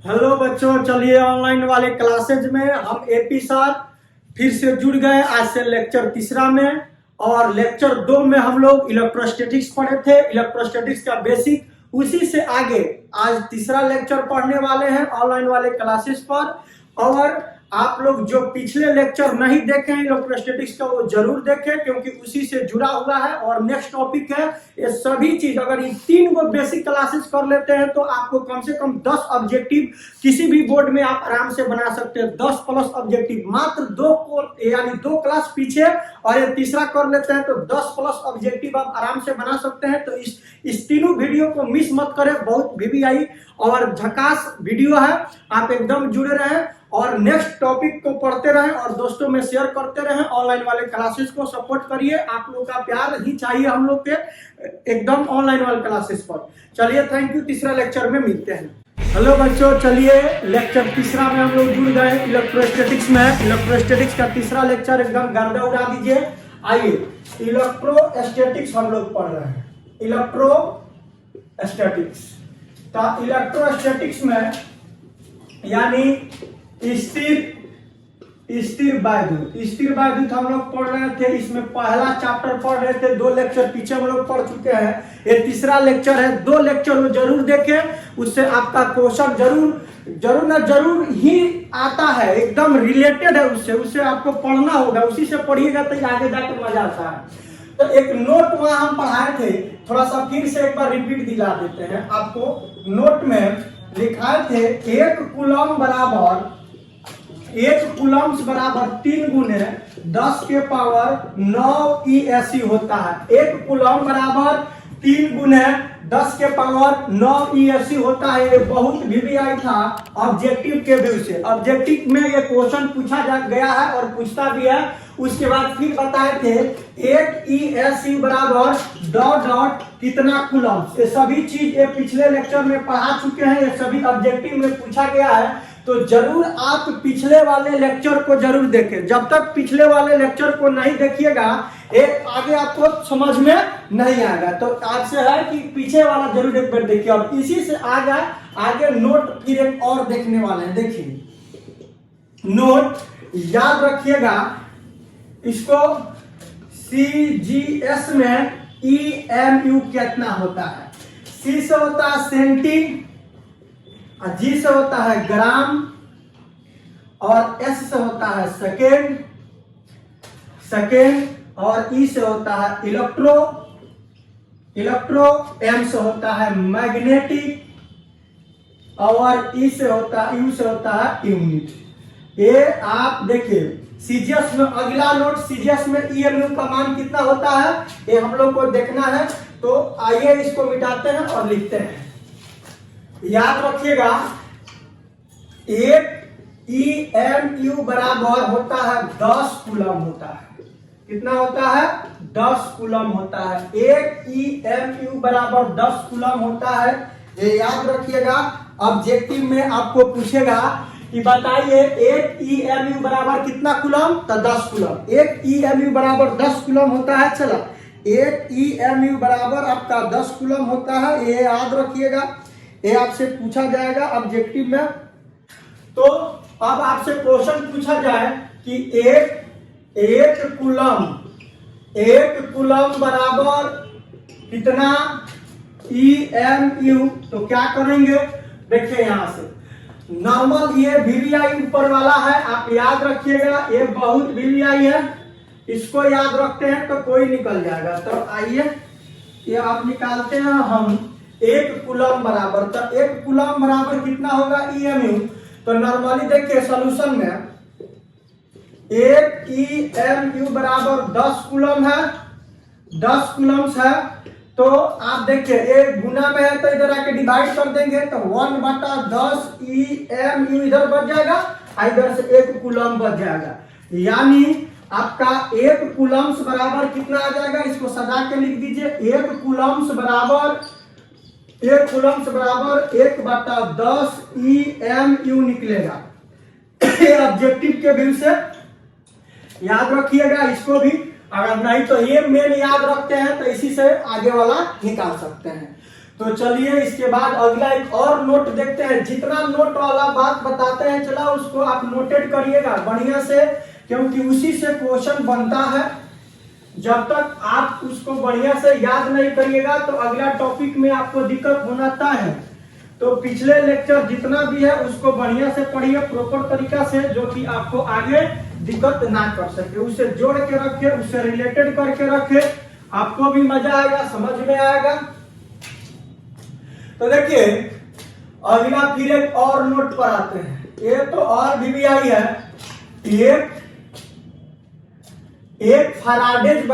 Hello बच्चों, चलिए online वाले क्लासेज में हम एपी सर फिर से जुड़ गए। आज से लेक्चर तीसरा में और लेक्चर 2 में हम लोग इलेक्ट्रोस्टैटिक्स पढ़े थे, इलेक्ट्रोस्टैटिक्स का बेसिक। उसी से आगे आज तीसरा लेक्चर पढ़ने वाले हैं ऑनलाइन वाले क्लासेस पर। और आप लोग जो पिछले लेक्चर नहीं देखे हैं इलेक्ट्रोस्टैटिक्स का, वो जरूर देखें क्योंकि उसी से जुड़ा हुआ है। और नेक्स्ट टॉपिक है ये सभी चीज, अगर ये 3 गो बेसिक क्लासेस कर लेते हैं तो आपको कम से कम 10 ऑब्जेक्टिव किसी भी बोर्ड में आप आराम से बना सकते हैं। 10 प्लस ऑब्जेक्टिव मात्र 2 क्लास पीछे, और ये तीसरा कर लेते हैं तो 10 प्लस ऑब्जेक्टिव आप आराम से बना सकते हैं। तो इस तीनों वीडियो को मिस मत करें, बहुत वीवीआई और झकास वीडियो है, आप एकदम जुड़े रहें और नेक्स्ट टॉपिक को पढ़ते रहें और दोस्तों में शेयर करते रहें। ऑनलाइन वाले क्लासेस को सपोर्ट करिए, आप लोग का प्यार ही चाहिए हम लोग के एकदम ऑनलाइन वाले क्लासेस पर। चलिए थैंक यू, तीसरा लेक्चर में मिलते हैं। हेलो बच्चों, चलिए लेक्चर तीसरा में हम लोग जुड़ गए इलेक्ट्रोस्टैटिक्स में। इलेक्ट्रोस्टैटिक्स का तीसरा लेक्चर एकदम गर्दा उड़ा दीजिए। आइए इलेक्ट्रोस्टैटिक्स हम लोग पढ़ रहे हैं, इलेक्ट्रोस्टैटिक्स। तो इलेक्ट्रोस्टैटिक्स में यानी स्थिर वैद्युत हम लोग पढ़ रहे थे। इसमें पहला चैप्टर पढ़ रहे थे, 2 लेक्चर पीछे हम लोग पढ़ चुके हैं। ये तीसरा लेक्चर है, 2 लेक्चर वो जरूर देखें, उससे आपका क्वेश्चन जरूर ही आता है, एकदम रिलेटेड है उससे आपको पढ़ना होगा। उसी से पढ़िएगा तो आगे जाकर मजा आता है। तो एक नोट वहां हम पढ़ाए थे, थोड़ा सा फिर से एक बार रिपीट दिला देते हैं आपको। नोट में लिखाए थे 1 कूलम बराबर 3 गुने 10 के पावर 9 ESE होता है। 1 कूलम बराबर 3 गुने 10 के पावर 9 ESE होता है। ये बहुत वीवीआई था ऑब्जेक्टिव के व्यू से। ऑब्जेक्टिव में ये क्वेश्चन पूछा गया है और पूछता भी है। उसके बाद फिर बताए थे 1 ESE बराबर डॉट कितना कूलम। ये सभी चीज ये पिछले लेक्चर में पढ़ा चुके हैं, ये सभी ऑब्जेक्टिव में पूछा गया है। तो जरूर आप पिछले वाले लेक्चर को जरूर देखें। जब तक पिछले वाले लेक्चर को नहीं देखिएगा एक आगे आपको समझ में नहीं आएगा। तो आपसे है कि पीछे वाला जरूर एक बार देखिए। और इसी से आगे नोट फिर एक और देखने वाले हैं। देखिए नोट याद रखिएगा, इसको CGS में EMU कितना होता है। C से होता है सेंटी, G से होता है ग्राम, और S से होता है सेकेंड, और E से होता है इलेक्ट्रो, M से होता है मैग्नेटिक, और U से होता है यूनिट। ये आप देखिए सीजीएस में, अगला नोट सीजीएस में EMU का मान कितना होता है ये हम लोग को देखना है। तो आइए इसको मिटाते हैं और लिखते हैं। याद रखिएगा 1 EMU बराबर होता है 10 कूलम होता है। कितना होता है? 10 कूलम होता है। 1 EMU बराबर 10 कूलम होता है, ये याद रखिएगा। ऑब्जेक्टिव में आपको पूछेगा कि बताइए 1 EMU बराबर कितना कूलम, तो 10 कूलम। 1 EMU बराबर 10 कूलम होता है। चलो 1 EMU बराबर आपका 10 कूलम होता है, ये याद रखिएगा। ये आपसे पूछा जाएगा ऑब्जेक्टिव में। तो अब आपसे क्वेश्चन पूछा जाए कि एक कूलम बराबर कितना EMU, तो क्या करेंगे देखिए यहां से। नॉर्मल ये वीवीआई ऊपर वाला है, आप याद रखिएगा। ये बहुत वीवीआई है, इसको याद रखते हैं तो कोई निकल जाएगा। तो आइए ये आप निकालते हैं हम। 1 कूलम बराबर, तो 1 कूलम बराबर कितना होगा EMU। तो नॉर्मली देखिए सॉल्यूशन में 1 EMU बराबर 10 कूलम है, 10 कूलम्स है। तो आप देखिए एक गुना में है तो इधर आके डिवाइड कर देंगे तो 1/10 EMU इधर बच जाएगा, इधर से 1 कूलम बच जाएगा। यानी आपका 1 कूलम्स बराबर कितना आ जाएगा, इसको सजा के लिख दीजिए। 1 कूलम्स बराबर 1/10 EMU निकलेगा। ऑब्जेक्टिव के व्यू से याद रखिएगा इसको भी। अगर नहीं तो ये मेन याद रखते हैं तो इसी से आगे वाला निकाल सकते हैं। तो चलिए इसके बाद अगला एक और नोट देखते हैं। जितना नोट वाला बात बताते हैं चला उसको आप नोटेट करिएगा बढ़िया से, क्योंकि उसी से क्वेश्चन बनता है। जब तक आप उसको बढ़िया से याद नहीं करिएगा तो अगला टॉपिक में आपको दिक्कत होना तय है। तो पिछले लेक्चर जितना भी है उसको बढ़िया से पढ़िए प्रॉपर तरीका से, जो कि आपको आगे दिक्कत ना कर सके। उसे जोड़ के रखे, उससे रिलेटेड करके रखे, आपको भी मजा आएगा, समझ में आएगा। तो देखिए अगला फिर एक और नोट पर आते हैं। ये तो और भी आई है। एक फराडेज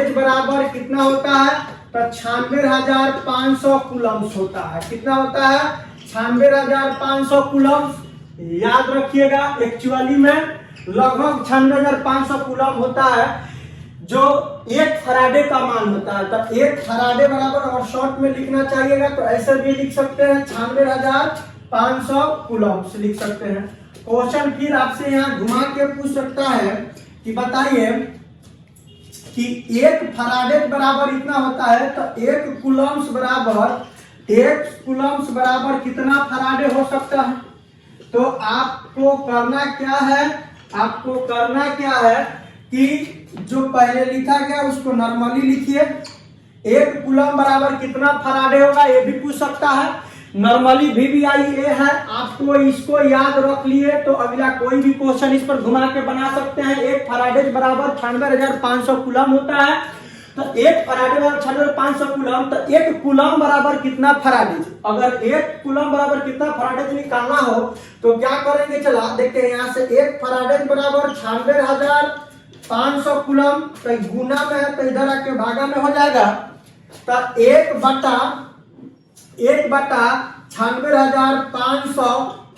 बराबर कितना होता है? तो 96,500 कूलम्स होता है। कितना होता है? 96,500 कूलम्स। याद रखिएगा एक्चुअली में लगभग 96,500 कूलम होता है जो एक फराडे का मान होता है। तो एक फराडे बराबर, और शॉर्ट में लिखना चाहिएगा तो ऐसे भी लिख सकते हैं 96,500 कूलम्स लिख सकते हैं। क्वेश्चन फिर आपसे यहाँ घुमा के पूछ सकता है कि बताइए कि एक फराडे बराबर इतना होता है, तो एक कूलम्स बराबर कितना फराडे हो सकता है? तो आपको करना क्या है कि जो पहले लिखा गया उसको नॉर्मली लिखिए। एक कूलम बराबर कितना फराडे होगा ये भी पूछ सकता है। नॉर्मली VBI ये है, आपको इसको याद रख लिए तो अगला कोई भी क्वेश्चन इस पर घुमा के बना सकते हैं। एक फराडेज बराबर 96,500 कूलम होता है। तो एक फराडे बराबर 96,500 कूलम, तो एक कूलम बराबर कितना फराडेज? अगर एक कूलम बराबर कितना फराडेज निकालना हो तो क्या करेंगे, चला देखते हैं। यहाँ से एक फराडेज बराबर 96,500 कूलम, तो गुना में है तो इधर आके भागा में हो जाएगा। तो एक बटा 96,500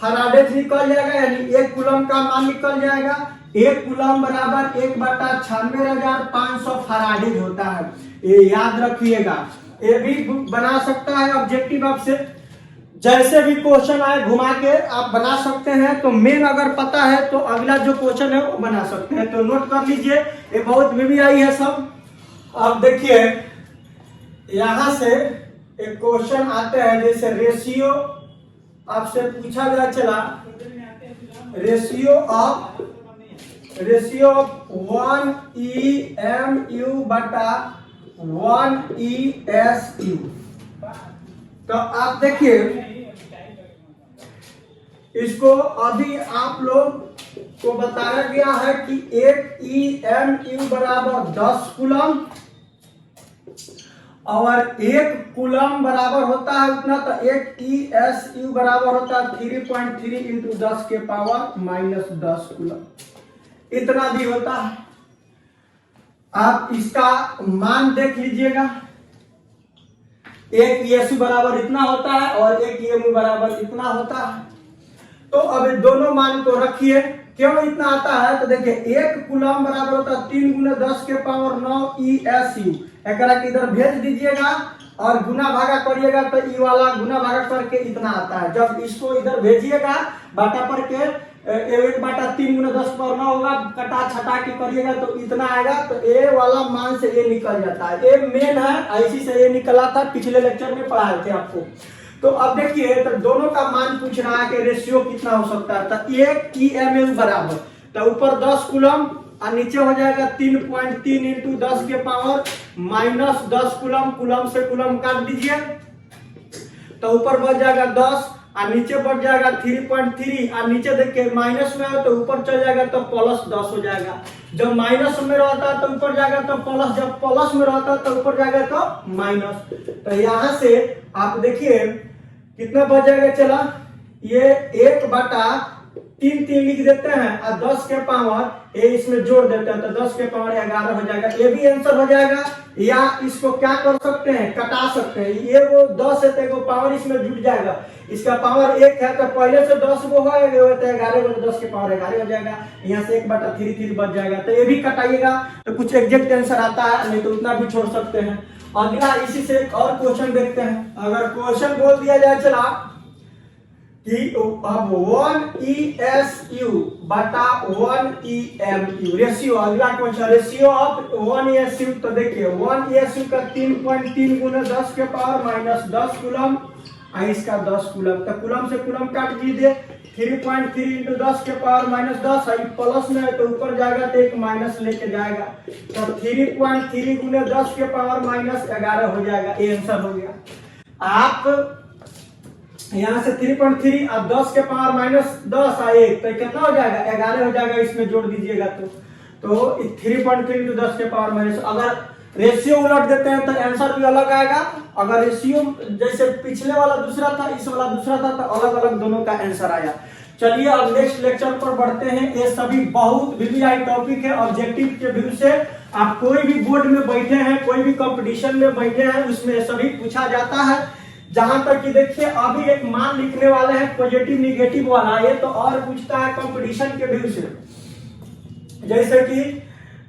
फराडेज निकल जाएगा, यानी एक कूलम का मान निकल जाएगा। एक कूलम बराबर 1 बटा 96,500 फराडेज होता है। ये याद रखिएगा। ये भी बना सकता है ऑब्जेक्टिव आपसे, जैसे भी क्वेश्चन आए घुमा के आप बना सकते हैं। तो मेन अगर पता है तो अगला जो क्वेश्चन है वो बना सकते हैं। तो नोट कर लीजिए, ये बहुत VBI है सब। अब देखिए यहां से एक क्वेश्चन आते हैं, जैसे रेशियो आपसे पूछा गया, चला रेशियो ऑफ 1 EMU बटा 1 ESU। तो आप देखिए इसको अभी आप लोग को बताया गया है कि एक EMU बराबर 10 कूलम और एक कूलम बराबर होता है उतना। तो एक ESU बराबर होता है 3.3 × 10 के पावर -10 कूलम, इतना भी होता है। आप इसका मान देख लीजिएगा। एक ESU बराबर इतना होता है और एक EMU बराबर इतना होता है। तो अब दोनों मान को रखिए, क्यों इतना आता है? तो देखिए एक कूलम बराबर होता है 3 × 10 के पावर 9 ESU। एकरा के इधर भेज दीजिएगा और गुना भागा करिएगा तो ई वाला गुना भागा करके इतना आता है। जब इसको इधर भेजिएगा बाटा पर के 1 बटा 3 × 10 पर 9 होगा, कटा छटा के करिएगा तो इतना आएगा। तो ए वाला मान से ये निकल जाता है। ये मेन है, ऐसी से ये निकला था, पिछले लेक्चर में पढ़ाए थे आपको। तो अब देखिए तो दोनों का मान पूछ रहा है कि रेशियो कितना हो सकता है। तो एक EMU बराबर, तो ऊपर 10 कूलम और नीचे हो जाएगा 3.3 × 10 के पावर -10 कूलम। कूलम से कूलम काट दीजिए तो ऊपर बढ़ जाएगा 10 और नीचे बढ़ जाएगा 3.3 और नीचे देखिए माइनस में है तो ऊपर चल जाएगा तो +10 हो जाएगा। जब माइनस में रहता है तो ऊपर जाएगा तो प्लस, जब प्लस में रहता है तो ऊपर जाएगा तो माइनस। तो यहां से आप देखिए कितना बच जाएगा, चला ये 1 बटा 3 लिख देते हैं और 10 के पावर ये इसमें जोड़ देते हैं तो 10 के पावर 11 हो जाएगा। ये भी आंसर हो जाएगा। या इसको क्या कर सकते हैं, कटा सकते हैं। ये वो 10 है तो एगो पावर इसमें जुड़ जाएगा, इसका पावर 1 है तो पहले से 10 गो है, 11 गो तो 10 के पावर 11 हो जाएगा। यहाँ से 1 बटा 3 बच जाएगा। तो ये भी कटाइएगा तो कुछ एग्जैक्ट आंसर आता है, नहीं तो उतना भी छोड़ सकते हैं। अगला इसी से एक और क्वेश्चन देखते हैं। अगर क्वेश्चन बोल दिया जाए चला कि अब 1 ESU बटा 1 EMU रेशियो। अगला क्वेश्चन रेशियो ऑफ 1 ESU। तो देखिए 1 ESU का 3.3 गुना 10 के पावर माइनस 10 कूलम, इसका 10 कूलम। तो कूलम से कूलम काट दीजिए। 3.3 इंटू 10 के पावर माइनस 10 है, प्लस में है तो ऊपर जाएगा तो एक माइनस लेके जाएगा। तो 3.3 गुना 10 के पावर माइनस 11 हो जाएगा। ये आंसर हो गया। आप यहाँ से 3.3 अब 10 के पावर माइनस 10 आए तो कितना हो जाएगा? 11 हो जाएगा। इसमें जोड़ दीजिएगा तो 3.3 इंटू 10 के पावर माइनस। अगर रेशियो उलट देते हैं तो आंसर भी अलग आएगा। अगर रेशियो जैसे पिछले वाला दूसरा था, इस वाला दूसरा था, तो अलग अलग दोनों का आंसर आया। चलिए अब नेक्स्ट लेक्चर पर बढ़ते हैं। ये सभी बहुत वीवीआई टॉपिक है। ऑब्जेक्टिव के व्यू से आप कोई भी बोर्ड में बैठे हैं, कोई भी कंपटीशन में बैठे हैं, उसमें सभी पूछा जाता है। जहां तक कि देखिए अभी एक मान लिखने वाले हैं पॉजिटिव निगेटिव वाला, ये तो और पूछता है कंपटीशन के व्यू से। जैसे कि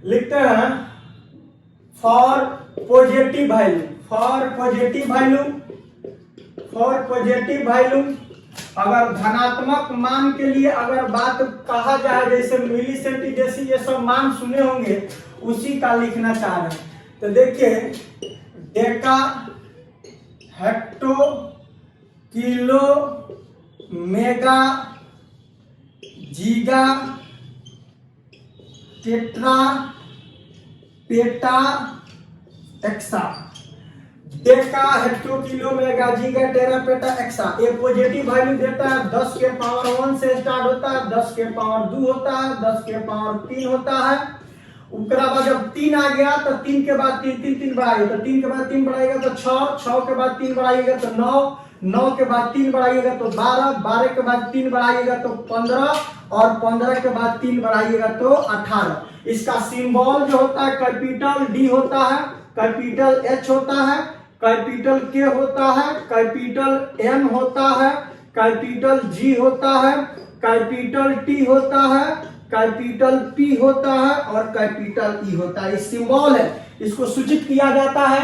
लिखते हैं for positive value, for positive value, for positive value. अगर धनात्मक मान के लिए अगर बात कहा जाए, जैसे मिली सेंटीडेसी ये सब मान सुने होंगे, उसी का लिखना चाह रहे हैं। तो देखिए deca, hecto, kilo, mega, giga, tetra, peta, exa. Deca, hecto, kilo, mega, giga, tera, peta, exa. ये पॉजिटिव वैल्यू देता है। 10 के पावर 1 से स्टार्ट होता है, 10 के पावर 2 होता है, 10 के पावर 3 होता है। उसके बाद जब 3 आ गया तो 3 के बाद 3 बढ़ाइए, तो 3 के बाद 3 बढ़ाइएगा तो 6, 6 के बाद 3 बढ़ाइएगा तो 9, 9 के बाद 3 बढ़ाइएगा तो 12, 12 के बाद 3 बढ़ाइएगा तो 15, और 15 के बाद 3 बढ़ाइएगा तो 18। इसका सिंबल जो होता है कैपिटल डी होता है, कैपिटल एच होता है, कैपिटल के होता है, कैपिटल एम होता है, कैपिटल जी होता है, कैपिटल टी होता है, कैपिटल पी होता है और कैपिटल ई होता है। इस सिंबल है, इसको सूचित किया जाता है।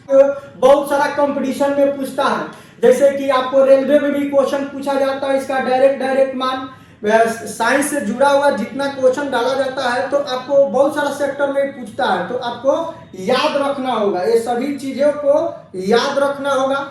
तो बहुत सारा कंपटीशन में पूछता है। जैसे कि आपको रेलवे में भी क्वेश्चन पूछा जाता है, इसका डायरेक्ट मान। साइंस से जुड़ा हुआ जितना क्वेश्चन डाला जाता है तो आपको बहुत सारा सेक्टर में पूछता है, तो आपको याद रखना होगा। ये सभी चीजों को याद रखना होगा।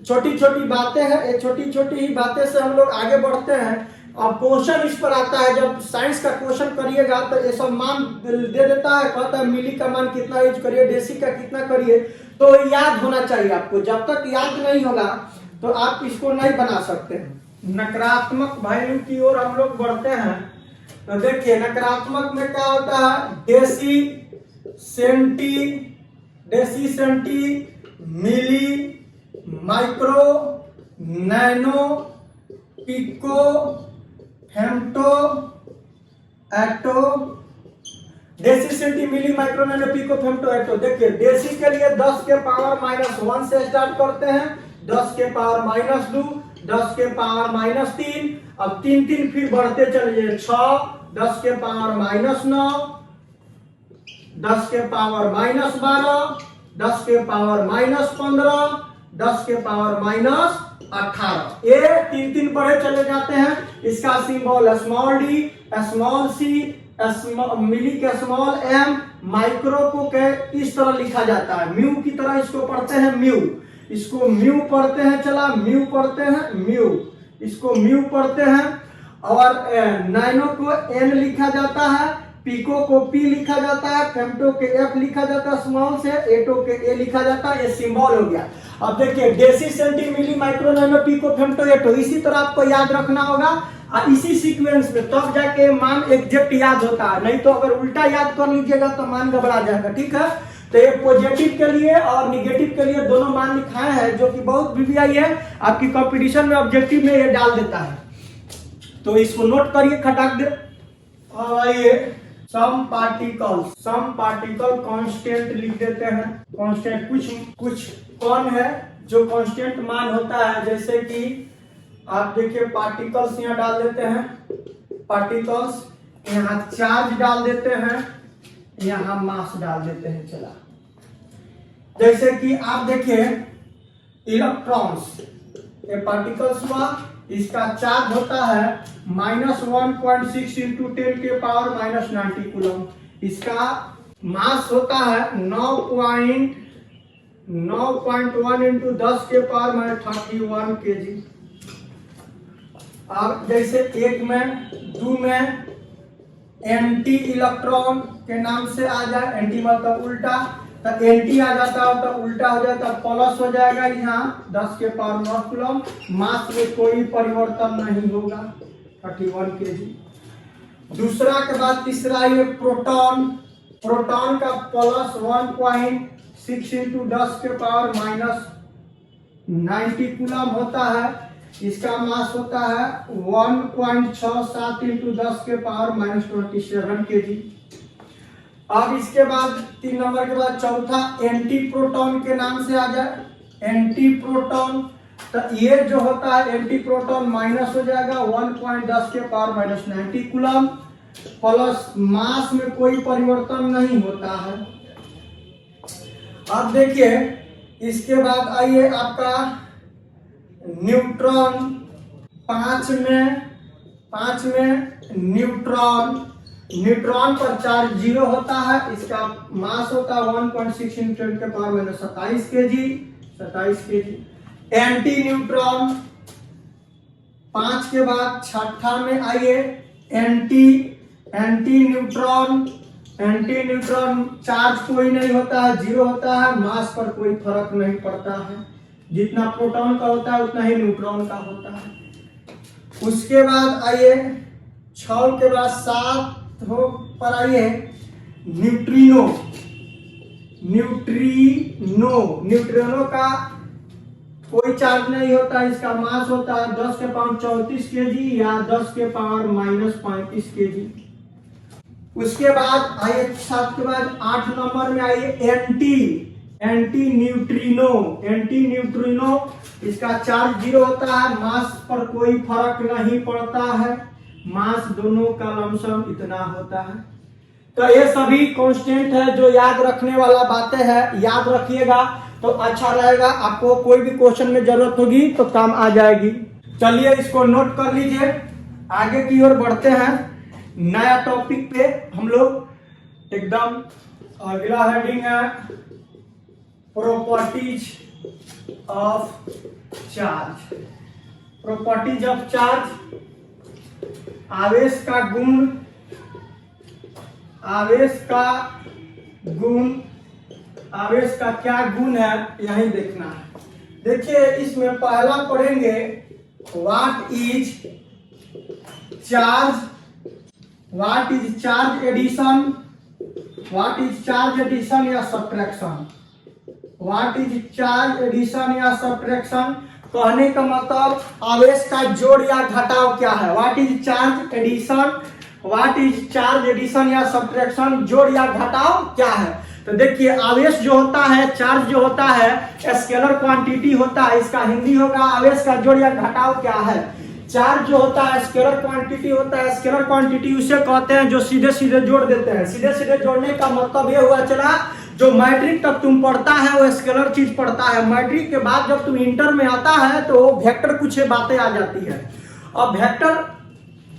छोटी छोटी बातें हैं, ये छोटी छोटी ही बातें से हम लोग आगे बढ़ते हैं। अब क्वेश्चन इस पर आता है, जब साइंस का क्वेश्चन करिएगा तो ये सब मान दे देता है, कहता है मिली का मान कितना यूज करिए, डेसी का कितना करिए, तो याद होना चाहिए आपको। जब तक याद नहीं होगा तो आप इसको नहीं बना सकते। नकारात्मक वैल्यू की ओर हम लोग बढ़ते हैं। तो देखिए नकारात्मक में क्या होता है? डेसी सेंटी, मिली, माइक्रो, नैनो, पिको, फेम्टो, एटो। डेसी, सेंटी, मिली, माइक्रो, नैनो, पिको, फेम्टो, एटो। देखिए डेसी के लिए 10 के पावर माइनस 1 से स्टार्ट करते हैं, 10 के पावर माइनस 2, 10 के पावर माइनस 3, अब 3 फिर बढ़ते चलिए 6, 10 के पावर माइनस 9, 10 के पावर माइनस 12, 10 के पावर माइनस 15, 10 के पावर माइनस 18। ये 3 बढ़े चले जाते हैं। इसका symbol small D, small C, मिली के स्मॉल एम, माइक्रो को इस तरह लिखा जाता है, म्यू की तरह इसको पढ़ते हैं म्यू। इसको म्यू पढ़ते हैं, चला म्यू पढ़ते हैं, म्यू, इसको म्यू पढ़ते हैं। और नैनो को एन लिखा जाता है, पिको को पी लिखा जाता है, फेम्टो के एफ लिखा जाता है स्मॉल से, एटो के ए लिखा जाता है। ये सिंबल हो गया। अब देखिए डेसी, सेंटी, मिली, माइक्रो, नैनो, पिको, फेम्टो, एटो, इसी तरह आपको याद रखना होगा। और इसी सीक्वेंस में तब जाके मान एग्जैक्ट याद होता है, नहीं तो अगर उल्टा याद कर लीजिएगा तो मान गड़बड़ा जाएगा। ठीक है, तो ये पॉजिटिव के लिए और निगेटिव के लिए दोनों मान लिखाए हैं, जो कि बहुत वीवीआई है। आपकी कंपटीशन में ऑब्जेक्टिव में ये डाल देता है, तो इसको नोट करिए खटाक दे। आइए सम पार्टिकल कांस्टेंट लिख देते हैं। कांस्टेंट कुछ कौन है जो कांस्टेंट मान होता है, जैसे कि आप देखिए पार्टिकल्स यहाँ डाल देते हैं, पार्टिकल्स यहाँ चार्ज डाल देते हैं, यहाँ मास डाल देते हैं। चला जैसे कि आप देखिए इलेक्ट्रॉन्स, ये पार्टिकल्स हुआ। इसका चार्ज होता है -1.6 इंटू 10 के पावर -90 कूलम। इसका मास होता है 9.1 इंटू 10 के पावर -31 kg। अब जैसे एक में दो में एंटी इलेक्ट्रॉन के नाम से आ जाए, एंटी मतलब उल्टा, तो एंटी आ जाता है तो उल्टा हो जाता है, प्लस हो जाएगा यहाँ 10 के पावर 9 कूलम। मास में कोई परिवर्तन नहीं होगा 31 kg। दूसरा के बाद तीसरा ये प्रोटॉन। प्रोटॉन का +1.6 इंटू 10 के पावर -90 कूलम होता है। इसका मास होता है 1.67 इंटू 10 के पावर -27 kg। अब इसके बाद 3 नंबर के बाद चौथा एंटी प्रोटॉन के नाम से आ जाए, एंटी प्रोटॉन। तो ये जो होता है एंटी प्रोटॉन माइनस हो जाएगा 1.10 के पावर -90 कूलम, प्लस मास में कोई परिवर्तन नहीं होता है। अब देखिए इसके बाद आइए आपका न्यूट्रॉन। 5 में न्यूट्रॉन पर चार्ज 0 होता है। इसका मास होता है 1.6 इंटू 10 के पावर -27 kg। एंटी न्यूट्रॉन 5 के बाद छठा में आइए एंटी न्यूट्रॉन चार्ज कोई नहीं होता है, 0 होता है। मास पर कोई फर्क नहीं पड़ता है, जितना प्रोटॉन का होता है उतना ही न्यूट्रॉन का होता है। उसके बाद आइए 6 के बाद 7 पर आइए न्यूट्रिनो का कोई चार्ज नहीं होता। इसका मास होता है 10 के पावर 34 kg या 10 के पावर -35 kg। उसके बाद आइए 7 के बाद 8 नंबर में आइए एंटी न्यूट्रिनो। इसका चार्ज 0 होता है, मास पर कोई फर्क नहीं पड़ता है। मास दोनों का लमसम इतना होता है। तो ये सभी कांस्टेंट है जो याद रखने वाला बातें हैं, याद रखिएगा तो अच्छा रहेगा। आपको कोई भी क्वेश्चन में जरूरत होगी तो काम आ जाएगी। चलिए इसको नोट कर लीजिए, आगे की ओर बढ़ते हैं। नया टॉपिक पे हम लोग एकदम। अगला हेडिंग है properties of charge. Properties of charge, आवेश का गुण, आवेश का क्या गुण है यही देखना है। देखिए इसमें पहला पढ़ेंगे what is charge addition, what is charge addition या subtraction. What is charge addition या सब्ट्रैक्शन कहने का मतलब आवेश का जोड़ या घटाव क्या है। व्हाट इज चार्ज एडिशन या सब्ट्रैक्शन, जोड़ या घटाव क्या है। तो देखिए आवेश जो होता है, चार्ज जो होता है स्केलर क्वांटिटी होता है। इसका हिंदी होगा आवेश का जोड़ या घटाव क्या है। चार्ज जो होता है स्केलर क्वांटिटी होता है। स्केलर क्वांटिटी उसे कहते हैं जो सीधे सीधे जोड़ देते हैं। सीधे सीधे जोड़ने का मतलब ये हुआ चला, जो मैट्रिक तक तुम पढ़ता है वो स्केलर चीज पढ़ता है। मैट्रिक के बाद जब तुम इंटर में आता है तो वेक्टर कुछ बातें आ जाती है। अब वेक्टर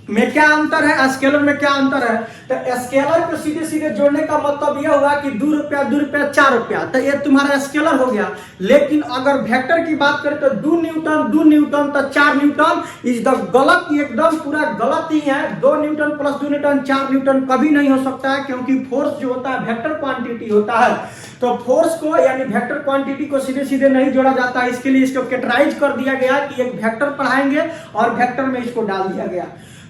में क्या अंतर है, स्केलर में क्या अंतर है। तो स्केलर को सीधे सीधे जोड़ने का मतलब यह होगा कि 2 रुपया 2 रुपया 4 रुपया, तो ये तुम्हारा स्केलर हो गया। लेकिन अगर वेक्टर की बात करें तो 2 न्यूटन तो 4 न्यूटन इज द गलत, एकदम पूरा गलत ही है। 2 न्यूटन प्लस 2 न्यूटन 4 न्यूटन कभी नहीं हो सकता है, क्योंकि फोर्स जो होता है वेक्टर क्वांटिटी होता है। तो फोर्स को यानी वेक्टर क्वांटिटी को सीधे सीधे नहीं जोड़ा जाता है। इसके लिए इसको कैटेगराइज कर दिया गया कि एक वेक्टर पढ़ाएंगे और वेक्टर में इसको डाल दिया गया,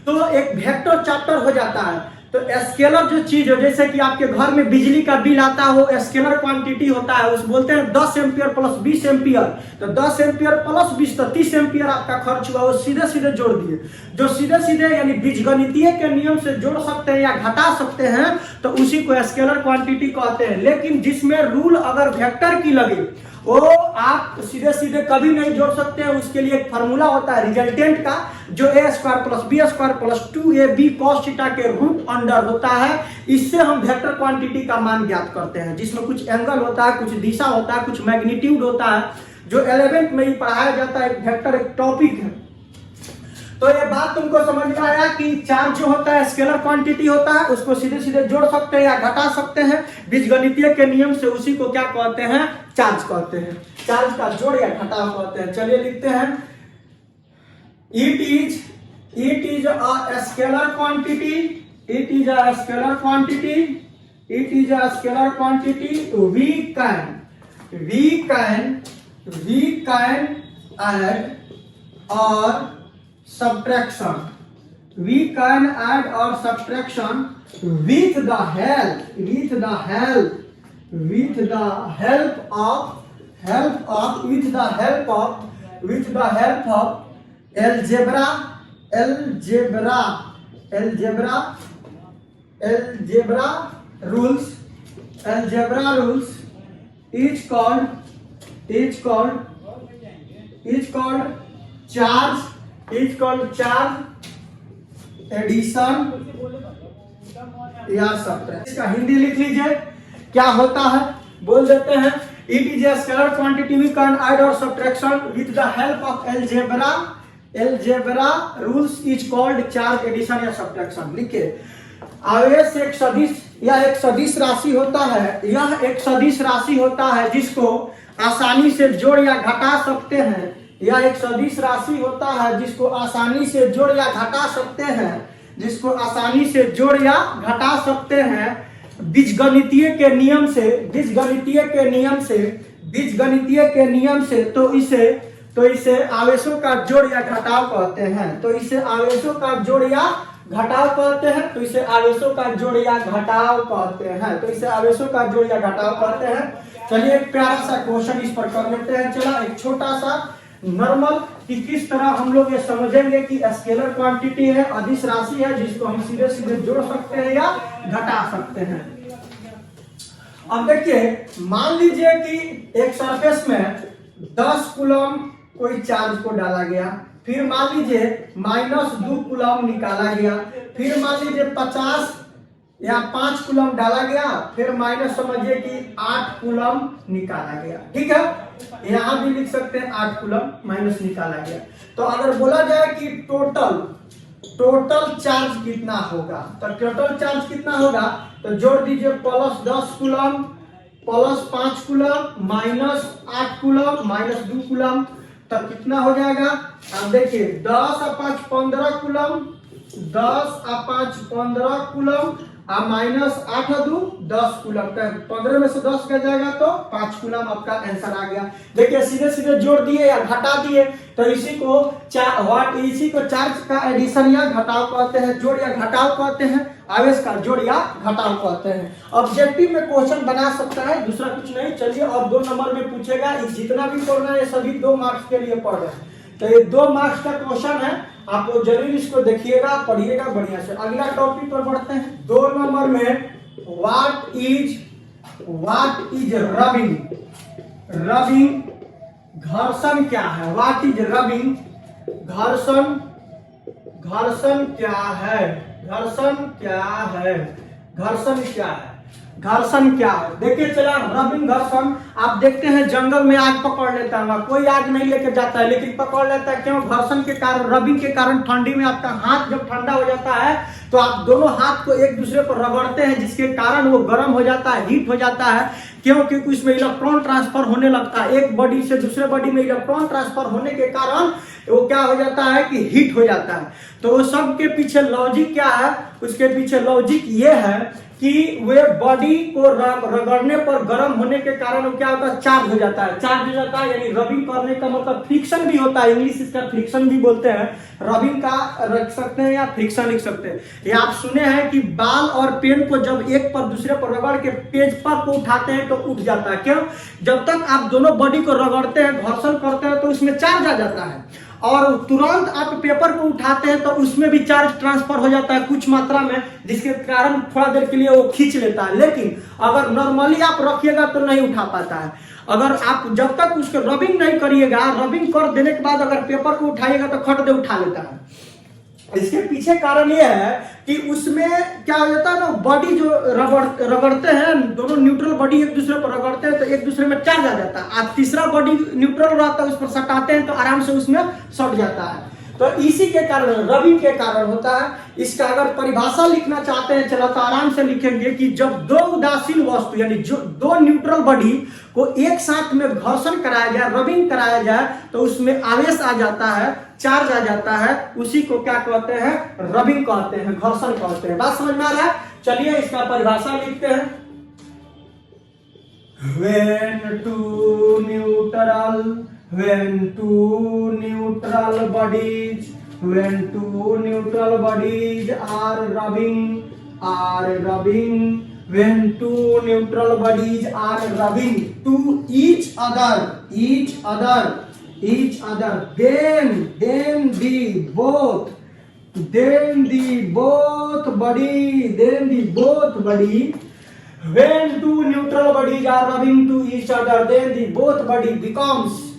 तो एक वेक्टर चैप्टर हो जाता है। तो स्केलर जो चीज है, जैसे कि आपके घर में बिजली का बिल आता हो, स्केलर क्वांटिटी होता है, उस बोलते हैं 10 एम्पियर प्लस 20 एम्पियर। तो 10 एम्पियर प्लस 20 तो 30 एम्पियर आपका खर्च हुआ, वो सीधे सीधे जोड़ दिए। जो सीधे सीधे यानी बीजगणितीय के नियम से जोड़ सकते हैं या घटा सकते हैं तो उसी को स्केलर क्वांटिटी कहते हैं। लेकिन जिसमें रूल अगर वेक्टर की लगे वो आप सीधे सीधे कभी नहीं जोड़ सकते हैं। उसके लिए एक फार्मूला होता है रिजल्टेंट का, जो a² plus b² plus 2ab cos theta के रूट अंडर होता है। इससे हम वेक्टर क्वांटिटी का मान ज्ञात करते हैं, जिसमें कुछ एंगल होता है, कुछ दिशा होता है, कुछ मैग्नीट्यूड होता है। जो 11th में ही पढ़ाया जाता है, एक वेक्टर एक टॉपिक है। तो ये बात तुमको समझ में आया कि चार्ज जो होता है स्केलर क्वांटिटी होता है, उसको सीधे सीधे जोड़ सकते हैं या घटा सकते हैं बीजगणितीय के नियम से, उसी को क्या कहते हैं, चार्ज कहते हैं। चार्ज का जोड़ या घटाव कहते हैं। चलिए लिखते हैं, it is a scalar quantity, it is a scalar quantity, it is a scalar quantity. We can add और subtraction, we can add or subtraction with the help of algebra rules is called charge addition या subtraction. इसका हिंदी लिख लीजिए, क्या होता है बोल देते हैं। It is a scalar quantity, we can add और subtraction with the help of algebra rules is called charge addition या सब्ट्रैक्शन। लिखिए, आवेश एक सदिश या एक सदिश राशि होता है, यह एक सदिश राशि होता है जिसको आसानी से जोड़ या घटा सकते हैं। यह एक सदिश राशि होता है जिसको आसानी से जोड़ या घटा सकते हैं, जिसको आसानी से जोड़ या घटा सकते हैं बीजगणितीय के नियम से, बीजगणितीय के नियम से। तो इसे आवेशों का जोड़ या घटाव कहते हैं। तो इसे आवेशों का जोड़ या घटाव कहते हैं। तो इसे आवेशों का जोड़ या घटाव कहते हैं। तो इसे आवेशों का जोड़ या घटाव कहते हैं। चलिए एक प्यारा सा क्वेश्चन इस पर कर लेते हैं। चला, एक छोटा सा नॉर्मल कि किस तरह हम लोग ये समझेंगे कि स्केलर क्वांटिटी है, अदिश राशि है जिसको हम सीधे सीधे जोड़ सकते हैं या घटा सकते हैं। अब देखिए, मान लीजिए कि एक सरफेस में 10 कूलम कोई चार्ज को डाला गया, फिर मान लीजिए -2 कूलम निकाला गया, फिर मान लीजिए 50 या 5 कूलम डाला गया, फिर माइनस समझिए कि 8 कूलम निकाला गया। ठीक है, यहां भी लिख सकते हैं 8 कूलम माइनस निकाला गया। तो अगर बोला जाए कि टोटल चार्ज कितना होगा, तो टोटल चार्ज कितना होगा, तो जोड़ दीजिए +10 कूलम +5 कूलम -8 कूलम -2 कूलम, तब कितना हो जाएगा। अब देखिए 10 और 5 15 कूलम, 10 और 5 15 कूलम और -8 और 2 10 कूलम। 15 में से 10 गया जाएगा तो 5 कूलम आपका आंसर आ गया। देखिए सीधे सीधे जोड़ दिए या घटा दिए, तो इसी को चार्ज का एडिशन या घटाव कहते हैं, जोड़ या घटाव कहते हैं, आवेश का जोड़ या घटाव कहते हैं। ऑब्जेक्टिव में क्वेश्चन बना सकता है, दूसरा कुछ नहीं। चलिए, और 2 नंबर में पूछेगा, जितना भी पढ़ना है सभी 2 मार्क्स के लिए पढ़ रहे हैं। तो ये 2 मार्क्स का क्वेश्चन है, आप लोग जरूर इसको देखिएगा, पढ़िएगा बढ़िया से। अगला टॉपिक पर बढ़ते हैं। 2 नंबर में व्हाट इज रबिंग, घर्षण क्या है। व्हाट इज रबिंग, घर्षण क्या है। देखिए चला, रबिंग घर्षण, आप देखते हैं जंगल में आग पकड़ लेता है, कोई आग नहीं लेके जाता है लेकिन पकड़ लेता है। क्यों? घर्षण के कारण, रबिंग के कारण। ठंडी में आपका हाथ जब ठंडा हो जाता है तो आप दोनों हाथ को एक दूसरे पर रगड़ते हैं, जिसके कारण वो गर्म हो जाता है, हीट हो जाता है। क्यों? क्योंकि उसमें इलेक्ट्रॉन ट्रांसफर होने लगता है, एक बॉडी से दूसरे बॉडी में इलेक्ट्रॉन ट्रांसफर होने के कारण वो क्या हो जाता है कि हीट हो जाता है। तो वो सब के पीछे लॉजिक क्या है, उसके पीछे लॉजिक ये है कि वे बॉडी को रगड़ने पर गर्म होने के कारण वो क्या होता है, चार्ज हो जाता है। चार्ज हो जाता है यानी रबिंग करने का मतलब फ्रिक्शन भी होता है, इंग्लिश इसका फ्रिक्शन भी बोलते हैं। रबिंग का रख सकते हैं या फ्रिक्शन लिख सकते हैं। ये आप सुने हैं कि बाल और पेन को जब एक पर दूसरे पर रगड़ के पेज पर को उठाते हैं तो उठ जाता है। क्यों? जब तक आप दोनों बॉडी को रगड़ते हैं, घर्षण करते हैं, तो इसमें चार्ज आ जाता है, और तुरंत आप पेपर को उठाते हैं तो उसमें भी चार्ज ट्रांसफर हो जाता है कुछ मात्रा में, जिसके कारण थोड़ा देर के लिए वो खींच लेता है। लेकिन अगर नॉर्मली आप रखिएगा तो नहीं उठा पाता है। अगर आप जब तक उसको रबिंग नहीं करिएगा, रबिंग कर देने के बाद अगर पेपर को उठाइएगा तो खट दे उठा लेता है। इसके पीछे कारण यह है कि उसमें क्या हो जाता है ना, बॉडी जो रगड़ते हैं, दोनों न्यूट्रल बॉडी एक दूसरे पर रगड़ते हैं तो एक दूसरे में चार्ज आ जाता है। आज तीसरा बॉडी न्यूट्रल रहता है, उस पर सटाते हैं तो आराम से उसमें सट जाता है। तो इसी के कारण, रबिंग के कारण होता है। इसका अगर परिभाषा लिखना चाहते हैं चलो तो आराम से लिखेंगे कि जब दो उदासीन वस्तु यानी जो दो न्यूट्रल बॉडी को एक साथ में घर्षण कराया जाए, रबिंग कराया जाए, तो उसमें आवेश आ जाता है, चार्ज आ जाता है, उसी को क्या कहते हैं, रबिंग कहते हैं, घर्षण कहते हैं। बात समझ में आ रहा है? चलिए इसका परिभाषा लिखते हैं। When two neutral bodies are rubbing, when two neutral bodies are rubbing to each other, then the both body, when two neutral bodies are rubbing to each other, then the both body becomes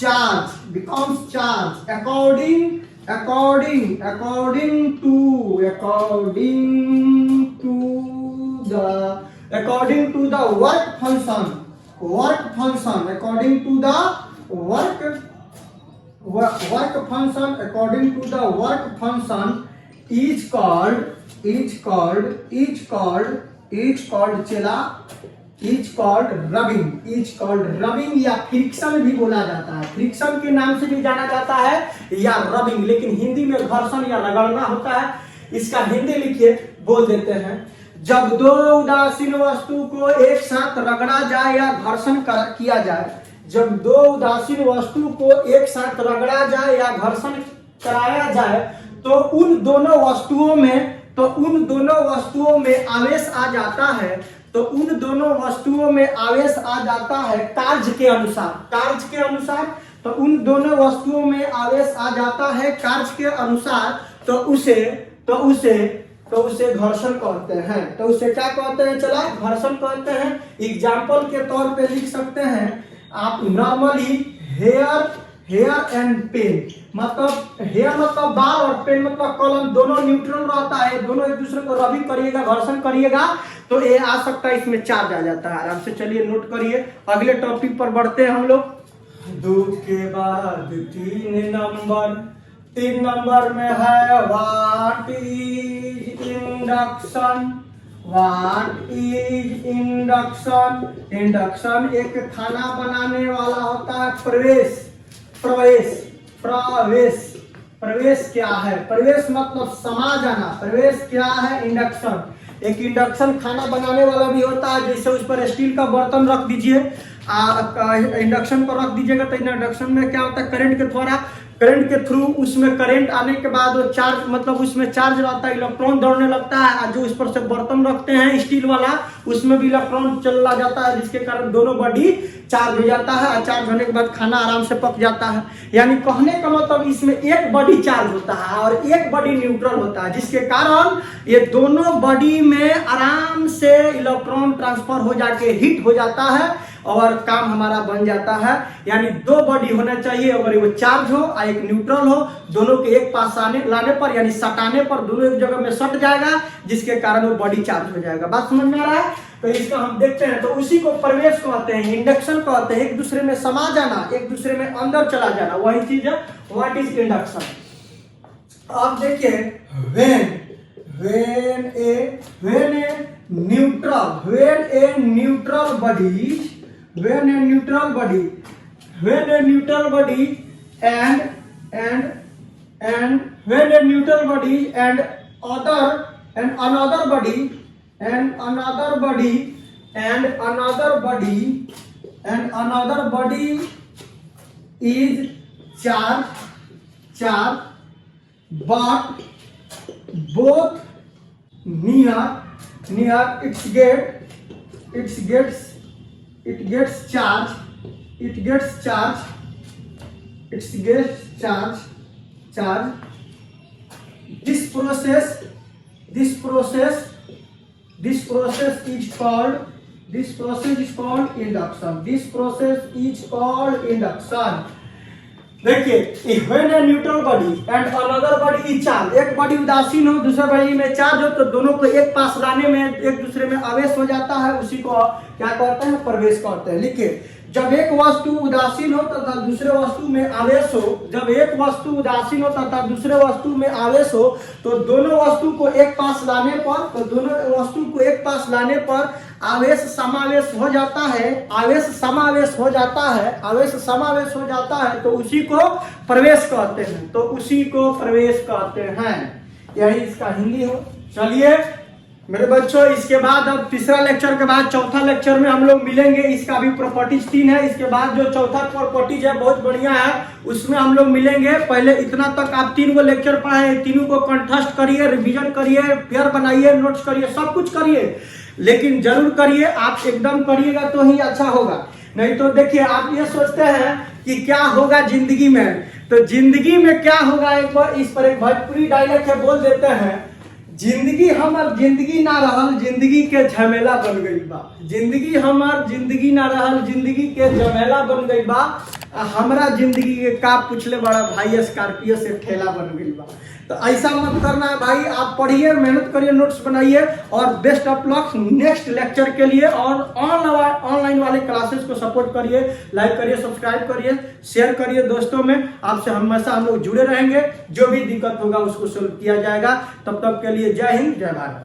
charge according to the work function, according to the work function is called rubbing या friction भी बोला जाता है। Friction के नाम से भी जाना जाता है या रबिंग, लेकिन हिंदी में घर्षण या रगड़ना होता है। इसका हिंदी लिखिए, बोल देते हैं। जब दो उदासीन वस्तु को एक साथ रगड़ा जाए या घर्षण किया जाए, जब दो उदासीन वस्तु को एक साथ रगड़ा जाए या घर्षण कराया जाए, तो उन दोनों वस्तुओं में आवेश आ जाता है, कार्य के अनुसार, तो उन दोनों वस्तुओं में आवेश आ जाता है कार्य के अनुसार, तो उसे घर्षण कहते हैं। तो उसे क्या कहते हैं? चला घर्षण कहते हैं। एग्जाम्पल के तौर पे लिख सकते हैं आप नॉर्मली हेयर एंड पेन, मतलब हेयर मतलब बाल और पेन मतलब कलम, दोनों न्यूट्रल रहता है, दोनों एक दूसरे को रबिंग करिएगा, घर्षण करिएगा तो ये आ सकता है, इसमें चार्ज आ जाता है। आराम से चलिए नोट करिए। अगले टॉपिक पर बढ़ते हैं हम लोग। दो के बाद तीन नंबर में है व्हाट इज इंडक्शन। एक खाना बनाने वाला होता है प्रवेश क्या है? प्रवेश मतलब समा जाना। प्रवेश क्या है? इंडक्शन। एक इंडक्शन खाना बनाने वाला भी होता है, जैसे उस पर स्टील का बर्तन रख दीजिए, इंडक्शन पर रख दीजिएगा तो इंडक्शन में क्या होता है, करंट के थ्रू उसमें करंट आने के बाद वो चार्ज, मतलब उसमें चार्ज रहता है, इलेक्ट्रॉन दौड़ने लगता है। जो उस पर से बर्तन रखते हैं स्टील वाला, उसमें भी इलेक्ट्रॉन चला जाता है, जिसके कारण दोनों बॉडी चार्ज हो जाता है, और चार्ज होने के बाद खाना आराम से पक जाता है। यानी कहने का मतलब इसमें एक बॉडी चार्ज होता है और एक बॉडी न्यूट्रल होता है, जिसके कारण ये दोनों बॉडी में आराम से इलेक्ट्रॉन ट्रांसफर हो जाके हीट हो जाता है और काम हमारा बन जाता है। यानी दो बॉडी होना चाहिए, अगर वो चार्ज हो और एक न्यूट्रल हो, दोनों के एक पास लाने पर यानी सटाने पर दोनों एक जगह में सट जाएगा, जिसके कारण वो बॉडी चार्ज हो जाएगा। बात समझ में आ रहा है? तो इसका हम देखते हैं। तो उसी को प्रवेश कहते हैं, इंडक्शन कहते हैं, एक दूसरे में समा जाना, एक दूसरे में अंदर चला जाना, वही चीज है व्हाट इज इंडक्शन। अब देखिए when a neutral body and another body is charged but both near it gets charged. This process is called induction. देखिए when a neutral body and another body is charge, एक body उदासीन हो दूसरे body में charge हो तो दोनों को एक पास लाने में एक दूसरे में आवेश हो जाता है, उसी को क्या कहते हैं, प्रवेश कहते हैं। लिखिए जब एक वस्तु उदासीन हो तथा दूसरे वस्तु में आवेश हो, जब एक वस्तु उदासीन हो तथा दूसरे वस्तु में आवेश हो तो दोनों वस्तु को एक पास लाने पर आवेश समावेश हो जाता है, आवेश समावेश हो जाता है तो उसी को प्रवेश कहते हैं, तो उसी को प्रवेश कहते हैं। यही इसका हिंदी हो। चलिए मेरे बच्चों, इसके बाद अब तीसरा लेक्चर के बाद चौथा लेक्चर में हम लोग मिलेंगे। इसका भी प्रॉपर्टीज 3 है, इसके बाद जो चौथा प्रॉपर्टीज है बहुत बढ़िया है, उसमें हम लोग मिलेंगे। पहले इतना तक आप 3 को लेक्चर पढ़ाए, तीनों को कंठस्थ करिए, रिवीजन करिए, पेयर बनाइए, नोट्स करिए, सब कुछ करिए, लेकिन जरूर करिए। आप एकदम करिएगा तो ही अच्छा होगा, नहीं तो देखिए आप ये सोचते हैं कि क्या होगा जिंदगी में, तो जिंदगी में क्या होगा, एक बार इस पर एक भोजपुरी डायलॉग है, बोल देते हैं, जिंदगी हमार जिंदगी ना रहल, जिंदगी के झमेला बन गई बा। जिंदगी हमार जिंदगी ना रहल, जिंदगी के झमेला बन गई बा। हमरा जिंदगी के का पूछले बड़ा भाई, स्कॉर्पियो से ठेला बन गई बा। तो ऐसा मत करना है भाई, आप पढ़िए, मेहनत करिए, नोट्स बनाइए और best of luck next lecture के लिए। और ऑनलाइन वाले क्लासेस को सपोर्ट करिए, लाइक करिए, सब्सक्राइब करिए, शेयर करिए दोस्तों में। आपसे हमेशा हम लोग जुड़े रहेंगे, जो भी दिक्कत होगा उसको सोल्व किया जाएगा। तब तक के लिए जय हिंद, जय भारत।